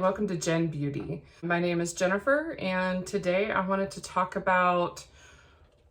and welcome to Jen Beauty. My name is Jennifer, and today I wanted to talk about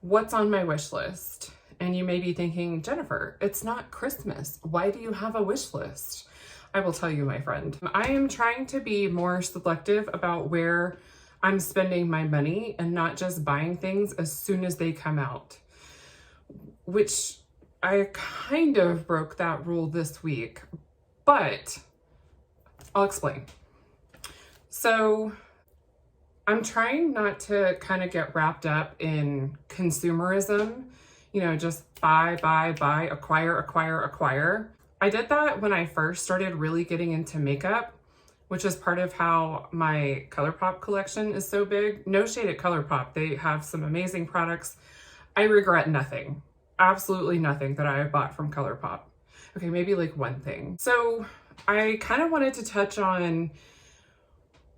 what's on my wish list. And you may be thinking, Jennifer, it's not Christmas. Why do you have a wish list? I will tell you, my friend. I am trying to be more selective about where I'm spending my money and not just buying things as soon as they come out, which I kind of broke that rule this week, but I'll explain. So I'm trying not to kind of get wrapped up in consumerism, just buy, acquire. I did that when I first started really getting into makeup, which is part of how my ColourPop collection is so big. No shade at ColourPop. They have some amazing products. I regret nothing, absolutely nothing that I have bought from ColourPop. Okay, maybe like one thing. So I kind of wanted to touch on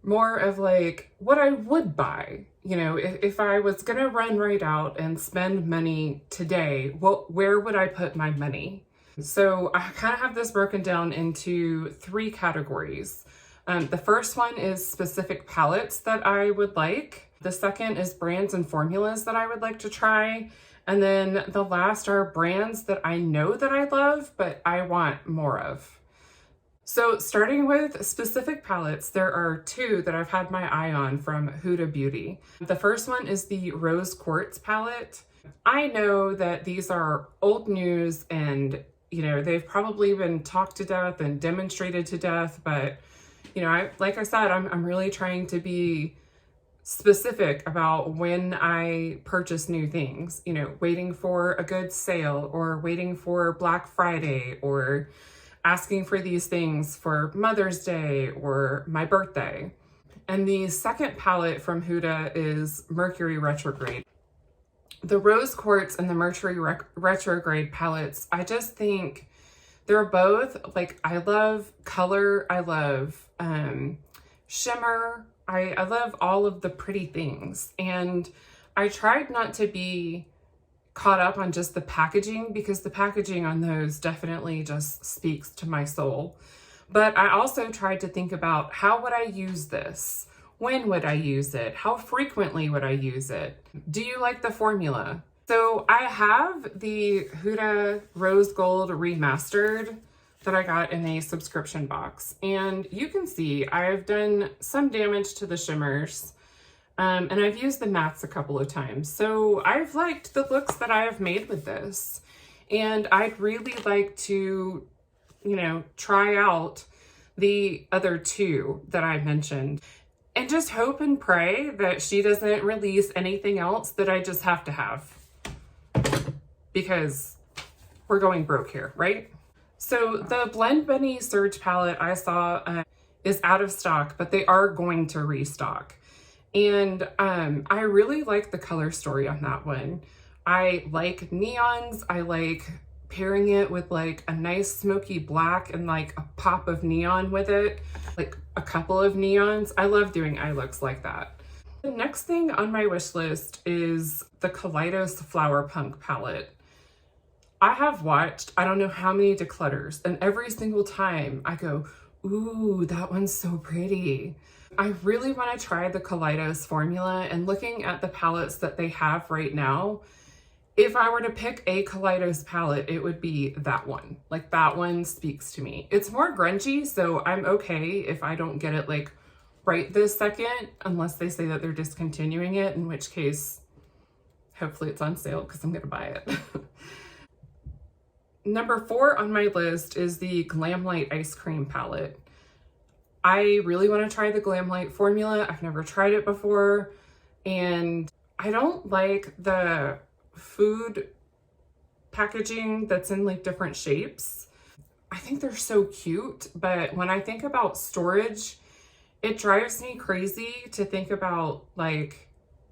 more of like what I would buy. If I was gonna run right out and spend money today, where would I put my money? So I kind of have this broken down into three categories. The first one is specific palettes that I would like. The second is brands and formulas that I would like to try. And then the last are brands that I know that I love, but I want more of. So starting with specific palettes, there are two that I've had my eye on from Huda Beauty. The first one is the Rose Quartz palette. I know that these are old news and, they've probably been talked to death and demonstrated to death, but, like I said, I'm really trying to be specific about when I purchase new things, waiting for a good sale or waiting for Black Friday or asking for these things for Mother's Day or my birthday. And the second palette from Huda is Mercury Retrograde. The Rose Quartz and the Mercury Retrograde palettes, I just think they're both, I love color, I love shimmer, I love all of the pretty things. And I tried not to be caught up on just the packaging because the packaging on those definitely just speaks to my soul. But I also tried to think about how would I use this? When would I use it? How frequently would I use it? Do you like the formula? So I have the Huda Rose Gold Remastered that I got in a subscription box. And you can see I've done some damage to the shimmers. And I've used the mattes a couple of times. So I've liked the looks that I have made with this. And I'd really like to, try out the other two that I mentioned. And just hope and pray that she doesn't release anything else that I just have to have. Because we're going broke here, right? So the Blend Bunny Surge palette I saw is out of stock, but they are going to restock. And I really like the color story on that one. I like neons. I like pairing it with a nice smoky black and a pop of neon with it, a couple of neons. I love doing eye looks like that. The next thing on my wish list is the Kaleidos Flower Punk palette. I have watched I don't know how many declutters, and every single time I go, ooh, that one's so pretty. I really want to try the Kaleidos formula, and looking at the palettes that they have right now, if I were to pick a Kaleidos palette, it would be that one. That one speaks to me. It's more grungy, so I'm okay if I don't get it right this second, unless they say that they're discontinuing it, in which case, hopefully it's on sale because I'm going to buy it. Number 4 on my list is the Glamlight Ice Cream palette. I really want to try the Glamlight formula. I've never tried it before, and I don't like the food packaging that's in different shapes. I think they're so cute, but when I think about storage, it drives me crazy to think about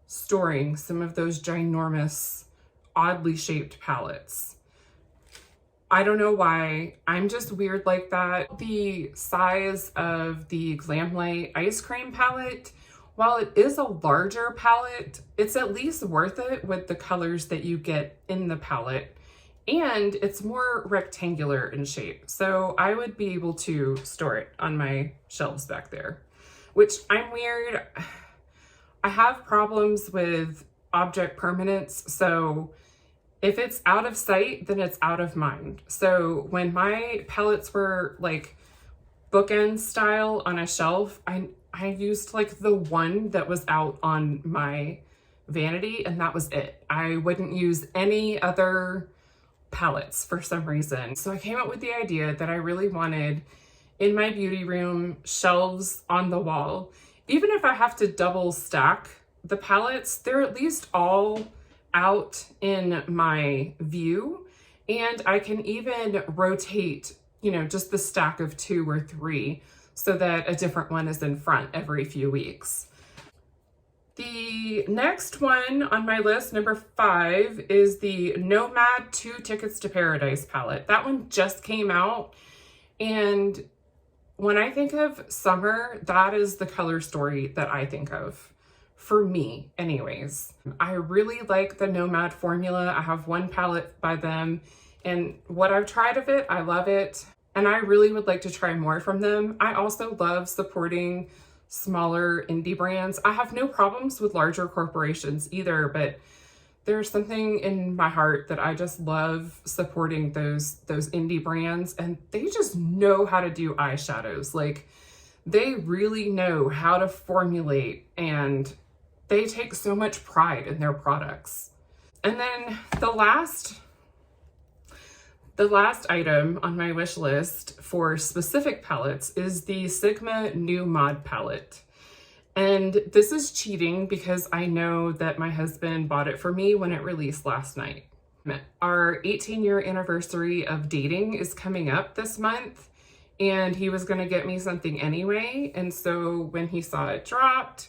storing some of those ginormous, oddly shaped palettes. I don't know why. I'm just weird like that. The size of the Glamlight Ice Cream palette, while it is a larger palette, it's at least worth it with the colors that you get in the palette. And it's more rectangular in shape. So I would be able to store it on my shelves back there. which I'm weird. I have problems with object permanence, so if it's out of sight, then it's out of mind. So when my palettes were like bookend style on a shelf, I used like the one that was out on my vanity, and that was it. I wouldn't use any other palettes for some reason. So I came up with the idea that I really wanted in my beauty room shelves on the wall. Even if I have to double stack the palettes, they're at least all out in my view, and I can even rotate, you know, just the stack of 2 or 3 so that a different one is in front every few weeks. The next one on my list, number 5, is the Nomad 2 Tickets to Paradise palette. That one just came out, and when I think of summer, that is the color story that I think of. For me, anyways. I really like the Nomad formula. I have one palette by them, and what I've tried of it, I love it, and I really would like to try more from them. I also love supporting smaller indie brands. I have no problems with larger corporations either, but there's something in my heart that I just love supporting those indie brands, and they just know how to do eyeshadows. Like, they really know how to formulate, and they take so much pride in their products. And then the last item on my wish list for specific palettes is the Sigma New Mod palette. And this is cheating because I know that my husband bought it for me when it released last night. Our 18-year anniversary of dating is coming up this month, and he was gonna get me something anyway. And so when he saw it dropped,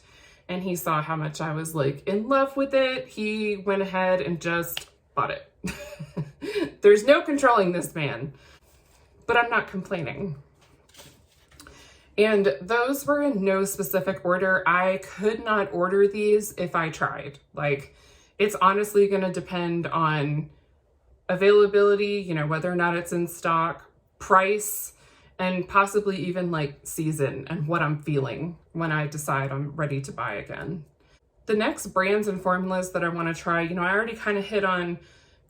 and he saw how much I was like in love with it, he went ahead and just bought it. There's no controlling this man, but I'm not complaining. And those were in no specific order. I could not order these if I tried. Like, it's honestly gonna depend on availability, you know, whether or not it's in stock, price, and possibly even like season and what I'm feeling when I decide I'm ready to buy again. The next brands and formulas that I want to try, you know, I already kind of hit on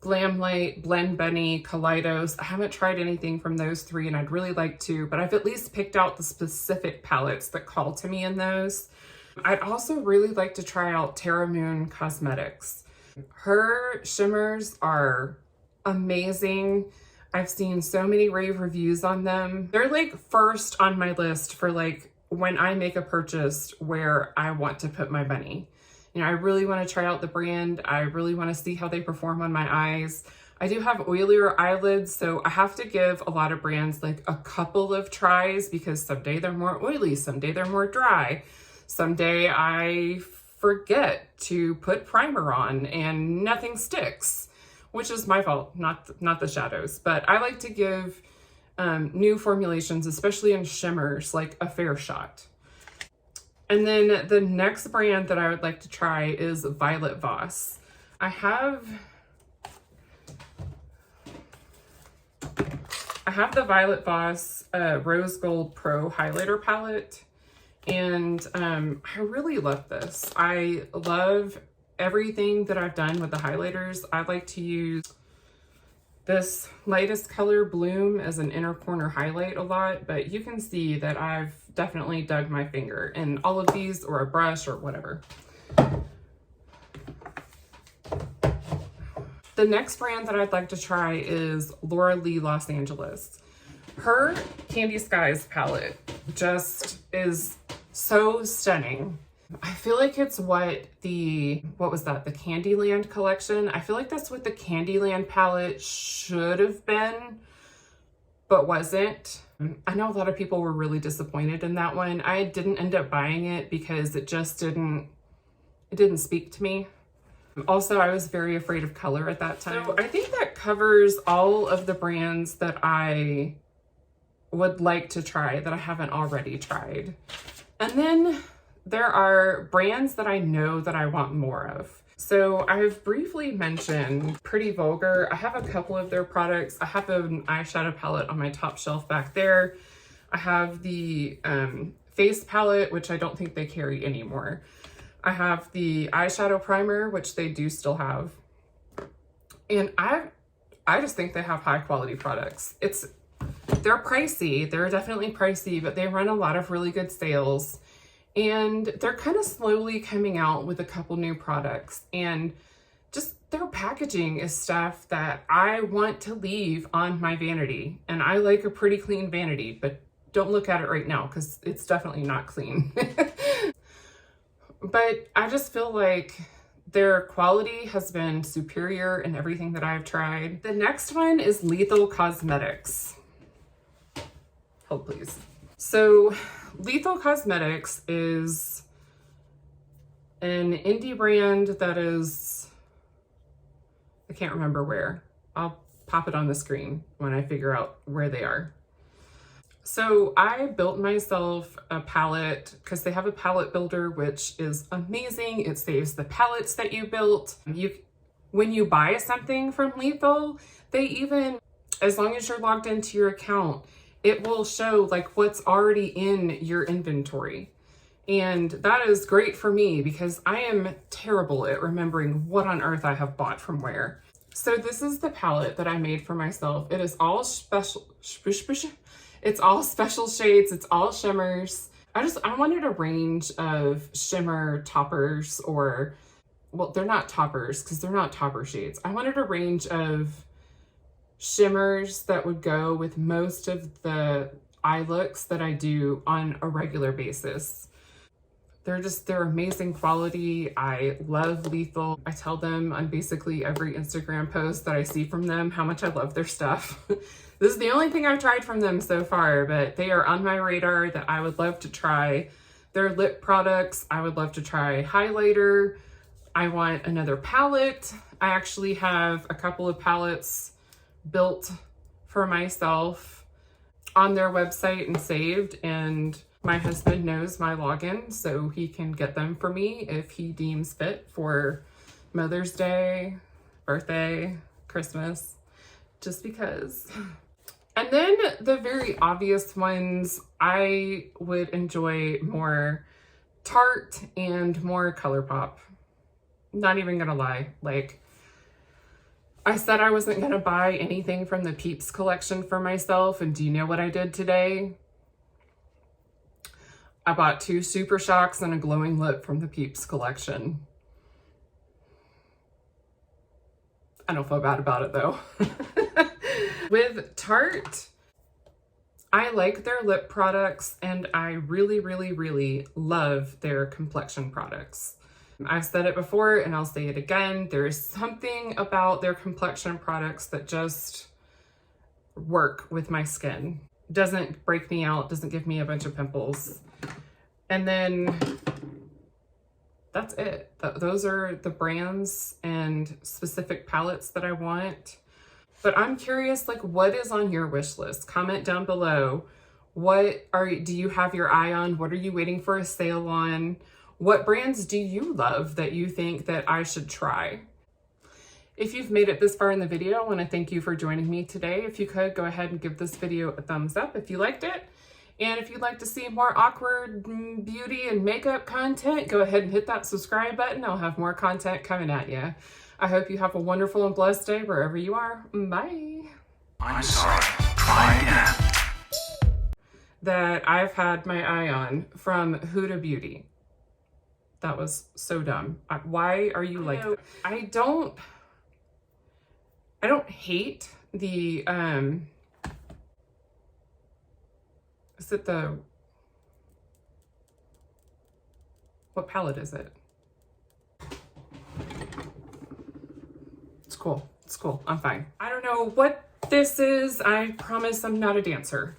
Glam Light, Blend Bunny, Kaleidos. I haven't tried anything from those 3, and I'd really like to, but I've at least picked out the specific palettes that call to me in those. I'd also really like to try out Terra Moon Cosmetics. Her shimmers are amazing. I've seen so many rave reviews on them. They're like first on my list for like when I make a purchase where I want to put my money. You know, I really want to try out the brand. I really want to see how they perform on my eyes. I do have oilier eyelids, so I have to give a lot of brands like a couple of tries because someday they're more oily, someday they're more dry. Someday I forget to put primer on and nothing sticks, which is my fault, not the shadows. But I like to give new formulations, especially in shimmers, like a fair shot. And then the next brand that I would like to try is Violet Voss. I have the Violet Voss Rose Gold Pro Highlighter Palette, and I really love this. I love everything that I've done with the highlighters. I like to use this lightest color Bloom as an inner corner highlight a lot, but you can see that I've definitely dug my finger in all of these, or a brush or whatever. The next brand that I'd like to try is Laura Lee Los Angeles. Her Candy Skies palette just is so stunning. I feel like it's what was that? The Candyland collection? I feel like that's what the Candyland palette should have been, but wasn't. I know a lot of people were really disappointed in that one. I didn't end up buying it because it just didn't speak to me. Also, I was very afraid of color at that time. So I think that covers all of the brands that I would like to try that I haven't already tried. And then there are brands that I know that I want more of. So I've briefly mentioned Pretty Vulgar. I have a couple of their products. I have an eyeshadow palette on my top shelf back there. I have the face palette, which I don't think they carry anymore. I have the eyeshadow primer, which they do still have. And I just think they have high quality products. They're pricey. They're definitely pricey, but they run a lot of really good sales. And they're kind of slowly coming out with a couple new products. And just their packaging is stuff that I want to leave on my vanity. And I like a pretty clean vanity, but don't look at it right now because it's definitely not clean. But I just feel like their quality has been superior in everything that I've tried. The next one is Lethal Cosmetics. Hold please. So Lethal Cosmetics is an indie brand that is, I can't remember where. I'll pop it on the screen when I figure out where they are. So I built myself a palette because they have a palette builder, which is amazing. It saves the palettes that you built. When you buy something from Lethal, they even, as long as you're logged into your account, it will show like what's already in your inventory. And that is great for me because I am terrible at remembering what on earth I have bought from where. So this is the palette that I made for myself. It is all it's all special shades, it's all shimmers. I wanted a range of shimmer toppers, or, well, they're not toppers because they're not topper shades. I wanted a range of shimmers that would go with most of the eye looks that I do on a regular basis. They're amazing quality. I love Lethal. I tell them on basically every Instagram post that I see from them how much I love their stuff. This is the only thing I've tried from them so far, but they are on my radar that I would love to try. Their lip products, I would love to try highlighter. I want another palette. I actually have a couple of palettes built for myself on their website and saved, and my husband knows my login, so he can get them for me if he deems fit for Mother's Day, birthday, Christmas, just because. And then the very obvious ones, I would enjoy more Tarte and more ColourPop. Not even gonna lie, like, I said I wasn't gonna buy anything from the Peeps collection for myself, and do you know what I did today? I bought 2 Super Shocks and a glowing lip from the Peeps collection. I don't feel bad about it though. With Tarte, I like their lip products and I really, really, really love their complexion products. I've said it before and I'll say it again. There is something about their complexion products that just work with my skin. Doesn't break me out, doesn't give me a bunch of pimples. And then that's it. Those are the brands and specific palettes that I want. But I'm curious, like, what is on your wish list? Comment down below. Do you have your eye on? What are you waiting for a sale on? What brands do you love that you think that I should try? If you've made it this far in the video, I want to thank you for joining me today. If you could, go ahead and give this video a thumbs up if you liked it. And if you'd like to see more awkward beauty and makeup content, go ahead and hit that subscribe button. I'll have more content coming at you. I hope you have a wonderful and blessed day wherever you are. Bye. I'm sorry. Try again. That I've had my eye on from Huda Beauty. That was so dumb. Why are you like that? I don't hate the, is it what palette is it? It's cool. It's cool. I'm fine. I don't know what this is. I promise I'm not a dancer.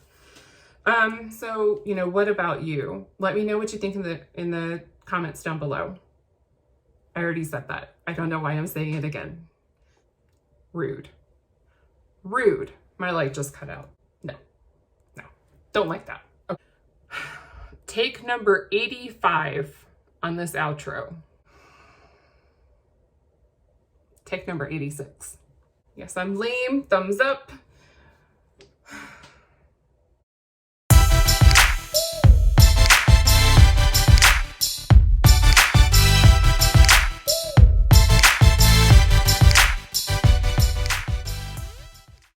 So, you know, what about you? Let me know what you think in the comments down below. I already said that. I don't know why I'm saying it again. Rude. Rude. My light just cut out. No. Don't like that. Okay. Take number 85 on this outro. Take number 86. Yes, I'm lame. Thumbs up.